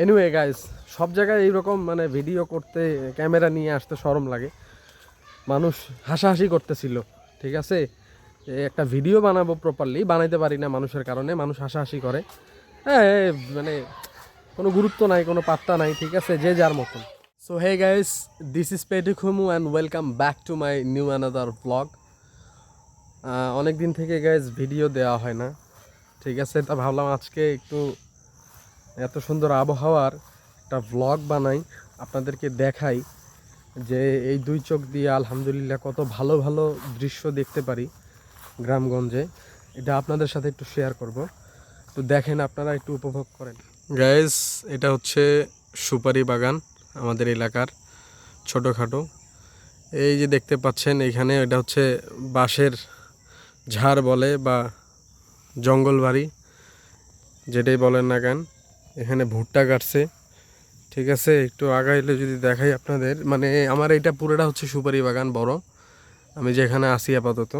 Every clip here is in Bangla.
এনিওয়ে গাইস, সব জায়গায় এইরকম মানে ভিডিও করতে ক্যামেরা নিয়ে আসতে শরম লাগে। মানুষ হাসাহাসি করতেছিল, ঠিক আছে। একটা ভিডিও বানাবো, প্রপারলি বানাইতে পারি না মানুষের কারণে, মানুষ হাসাহাসি করে। হ্যাঁ, মানে কোনো গুরুত্ব নাই, কোনো পাত্তা নাই, ঠিক আছে, যে যার মতন। So hey guys, this is পেটিখুমু and welcome back to my new another blog. অনেক দিন থেকে গাইস ভিডিও দেওয়া হয় না, ঠিক আছে। তা ভাবলাম আজকে একটু এত সুন্দর আবহাওয়ার একটা ভ্লগ বানাই, আপনাদেরকে দেখাই যে এই দুই চোখ দিয়ে আলহামদুলিল্লাহ কত ভালো ভালো দৃশ্য দেখতে পারি গ্রামগঞ্জে। এটা আপনাদের সাথে একটু শেয়ার করব, তো দেখেন, আপনারা একটু উপভোগ করেন। গাইস, এটা হচ্ছে সুপারি বাগান আমাদের এলাকার, ছোটোখাটো। এই যে দেখতে পাচ্ছেন এখানে, এটা হচ্ছে বাঁশের ঝাড় বলে বা জঙ্গল বাড়ি, যেটাই বলেন না কেন। এখানে ভুট্টা কাটছে, ঠিক আছে। একটু আগাইলে যদি দেখাই আপনাদের, মানে আমার এটা পুরোটা হচ্ছে সুপারি বাগান বড়, আমি যেখানে আসি আপাতত।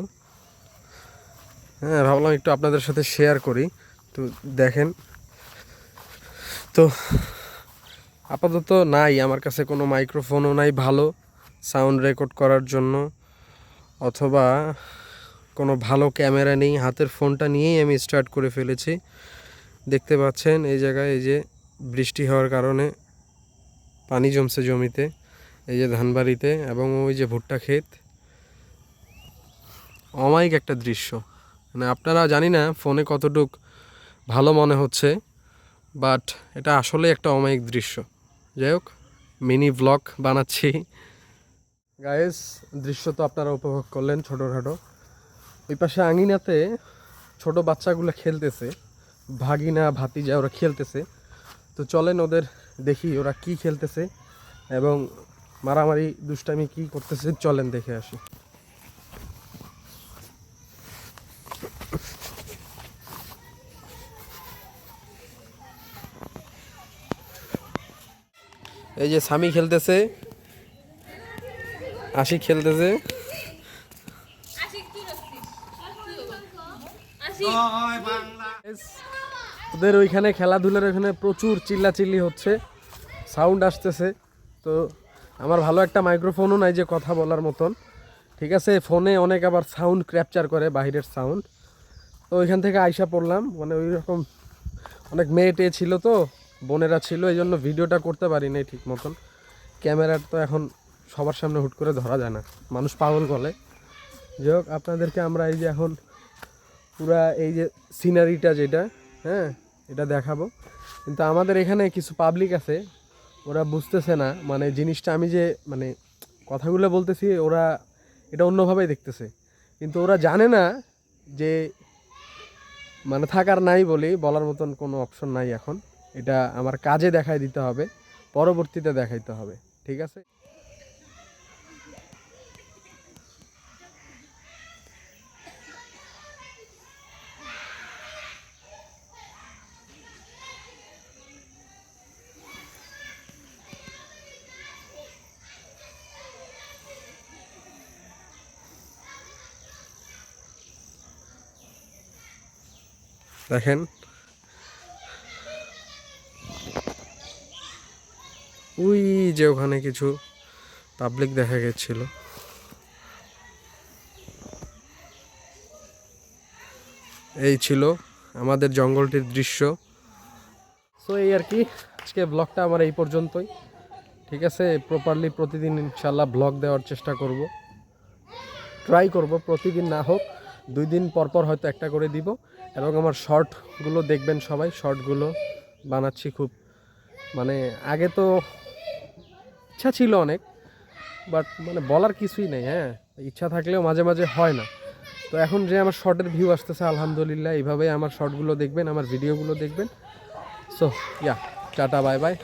হ্যাঁ, ভাবলাম একটু আপনাদের সাথে শেয়ার করি, তো দেখেন। তো আপাতত নাই আমার কাছে কোনো মাইক্রোফোনও নাই ভালো সাউন্ড রেকর্ড করার জন্য, অথবা কোনো ভালো ক্যামেরা নেই। হাতের ফোনটা নিয়েই আমি স্টার্ট করে ফেলেছি। দেখতে পাচ্ছেন এই জায়গায়, এই যে বৃষ্টি হওয়ার কারণে পানি জমছে জমিতে, এই যে ধানবাড়িতে, এবং ওই যে ভুট্টা ক্ষেত। অমায়িক একটা দৃশ্য, মানে আপনারা জানি না ফোনে কতটুক ভালো মনে হচ্ছে, বাট এটা আসলে একটা অমায়িক দৃশ্য। যাই হোক, মিনি ব্লগ বানাচ্ছি। গাইস, দৃশ্য তো আপনারা উপভোগ করলেন ছোটোখাটো। ওই পাশে আঙিনাতে ছোট বাচ্চাগুলো খেলতেছে, ভাগিনা ভাতিজা, ওরা খেলতেছে। তো চলেন ওদের দেখি ওরা কি খেলতেছে এবং মারামারি দুষ্টামি কি করতেছে, চলেন দেখে আসি। এই যে স্বামী খেলতেছে, আশিক খেলতেছে। ওদের ওইখানে খেলাধুলার ওইখানে প্রচুর চিল্লাচিল্লি হচ্ছে, সাউন্ড আসতেছে। তো আমার ভালো একটা মাইক্রোফোনও নাই যে কথা বলার মতন, ঠিক আছে। ফোনে অনেক আবার সাউন্ড ক্যাপচার করে, বাহিরের সাউন্ড। তো ওইখান থেকে আইসা পড়লাম, মানে ওই রকম অনেক মেয়ে টেয়ে ছিল, তো বোনেরা ছিল, এই জন্য ভিডিওটা করতে পারি নাই ঠিক মতন। ক্যামেরার তো এখন সবার সামনে হুট করে ধরা যায় না, মানুষ পাগল বলে। যাই হোক, আপনাদেরকে আমরা এই যে এখন পুরা এই যে সিনারিটা যেটা, হ্যাঁ, এটা দেখাবো। কিন্তু আমাদের এখানে কিছু পাবলিক আছে, ওরা বুঝতেছে না মানে জিনিসটা, আমি যে মানে কথাগুলো বলতেছি, ওরা এটা অন্যভাবেই দেখতেছে। কিন্তু ওরা জানে না যে মানে থাকার নাই বলি, বলার মতন কোনো অপশন নাই এখন। এটা আমার কাজে দেখাই দিতে হবে, পরবর্তীতে দেখাইতে হবে, ঠিক আছে। দেখেন, ওই যে ওখানে কিছু পাবলিক দেখা গেছিল। এই ছিল আমাদের জঙ্গলটির দৃশ্য। সো এই আর কি, আজকে ব্লগটা আমার এই পর্যন্তই, ঠিক আছে। প্রপারলি প্রতিদিন ইনশাল্লাহ ব্লগ দেওয়ার চেষ্টা করব, ট্রাই করব। প্রতিদিন না হোক, 2 দিন পর পর হয়তো একটা করে দিব। এবং আমার শর্টগুলো দেখবেন সবাই, শর্টগুলো বানাচ্ছি খুব, মানে আগে তো ইচ্ছা ছিল অনেক, বাট মানে বলার কিছুই নেই। হ্যাঁ, ইচ্ছা থাকলেও মাঝে মাঝে হয় না। তো এখন যে আমার শর্টের ভিউ আসতেছে আলহামদুলিল্লাহ, এইভাবেই আমার শর্টগুলো দেখবেন, আমার ভিডিওগুলো দেখবেন। So yeah, tata, bye bye.